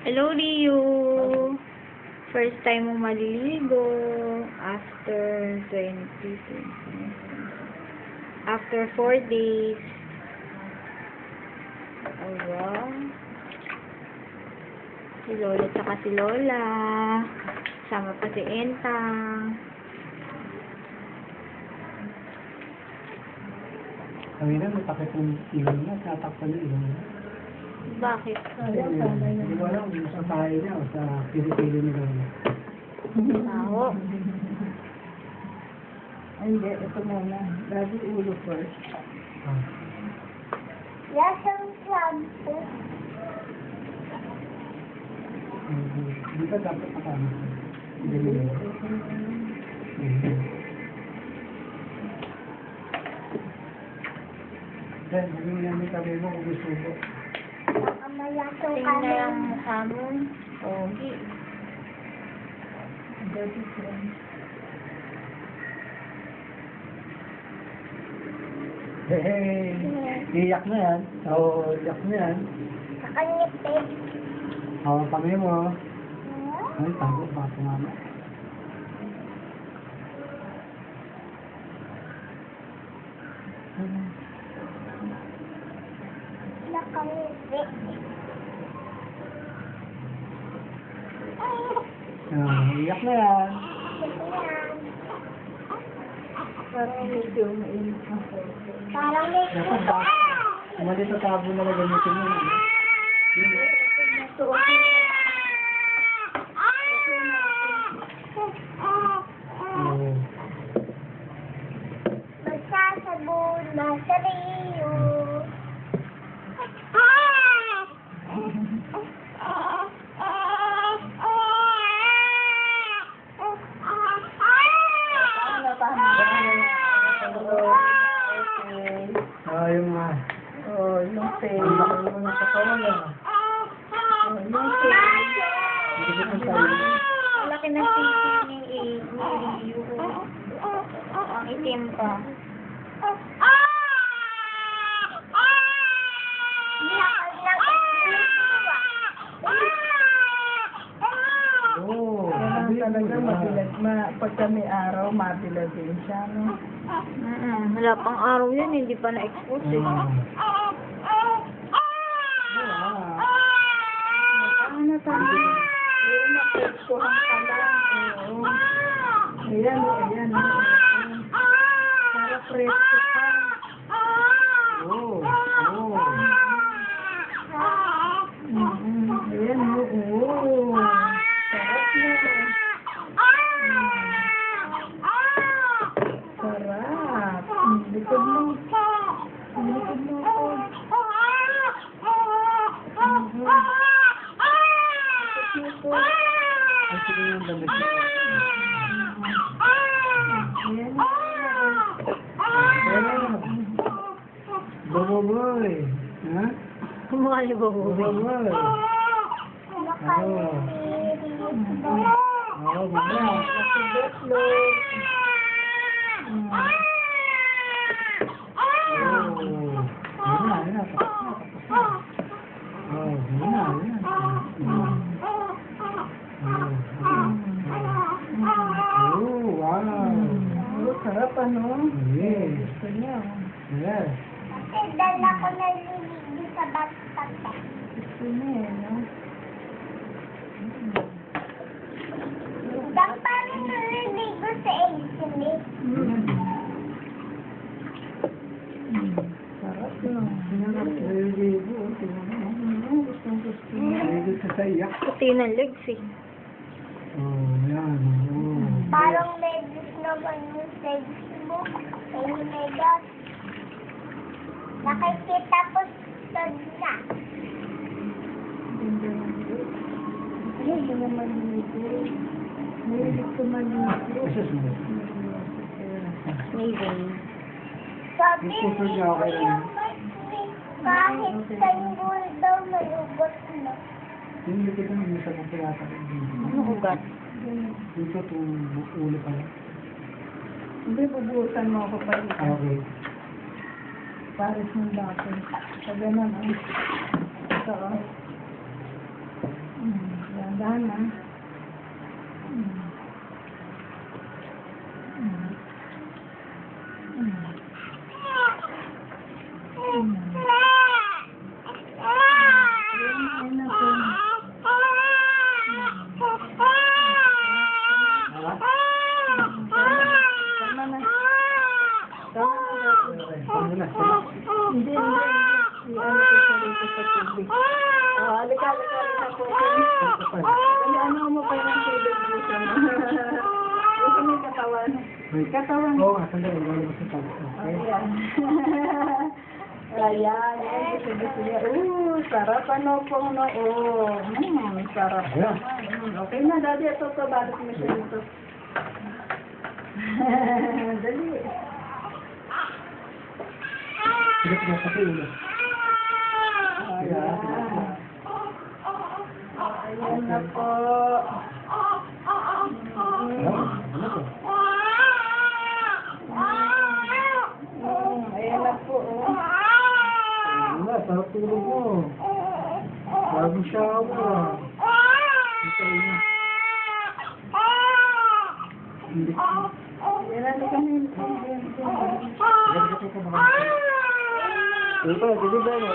Hello, Rio. First time mo maliligo after 4 days. Oh, wow. Si Lola tsaka si Lola. Sama pa si Entang. Kami na, matakit ng ilong niya, tatakpan yung ilong niya. Bakit? Hindi ko alam kung sa tayo niya o sa pili-pili nila niya. Ako. Hindi, ito muna. Lagi ulo first. Yes, ang shampoo. Hindi ka dapat nakama. Hindi nila. Then, maging namin kami mo kung gusto mo. Baka malatong Tingnan kami. ang mukha mo. Pogi. Dirty friend. Hey! Iyak na yan. Oo, iyak na yan. Nakangipid. Hawak kami mo. Ay, tago pa ito mama. Nakangipid. Iyak na yan. Yan. Parang medyo mainit ang photo. Parang may Dapat ba? Mali sa tabo na gagamitin mo. Yun eh. Oo. magsasabon na sa Rio. Yung mga... Oh, yung face. Ang laki mo ng katawan na. Oh, yung face. Hindi ko kung tayo. Laki ng titi ni Rio. Ang itim pa. Oo. Kailangan talaga mabilag. Pagka may araw, mabilag din siya, no? Wala pang araw yan, hindi pa na-expose eh. Ano tayo? Yung na-expohan ka lang. Oo. Ayan, ayan. Para presko ka. Oo. Oo. Ayan, oo. Sarap na. Sarap. Likod mo. Likod mo ako. Ay, sige yung damit mo. Ayan. Boboy. Ha? Kumukha ni Bobo. Boboy. Oo. Oo, mamaya. Sarap, ano? Yes. Gusto niya. Yes. Kasi dala ko naliligo sa bathtub. Gusto niya, no? Bang parang naliligo sa AC. Sarap, no? Sinanap, naliligo. Gusto niya. Naliligo sa sayak. Puti ng legs eh. Oh, yan. Oh. Parang medyo naman yung Facebook. Oh my God. Nakikita ko sa na. Ay, ito na maligo. Mahilig ko maligo. Asus mo. Amazing. Sabi Yung puso ni niya, okay lang. kahit sanggol daw malugot na. Yung likod ng isa mo kaya sa Ano ugat? dito itong ulo pala. Hindi, bubuhusan mo ako pa ito. Okay. Paris ng dati. Sa ganun, ah. Ito, ah. na. Tama na. Ano na? Hindi. Ano ko dito sa tubig. Halika po. Dali, ano mo pa yung tubig dito mo? Dito may katawan. Katawan. Oo nga, sandali. Wala mo sa tabi. Ayan. Ayan. Gusto niya. Sarap ano pong noo. Sarap. Ayan. Okay na, Daddy. Ito pa, bakit mo siya dito? Dali. Sige, sige, sa ulo. Ayan. Ayan na po. Ano to? Ayan na po. Ano na, sarap tulog mo. Bagong shower. Ito yun. Hindi. Ayan na kami. Ito, deliver mo.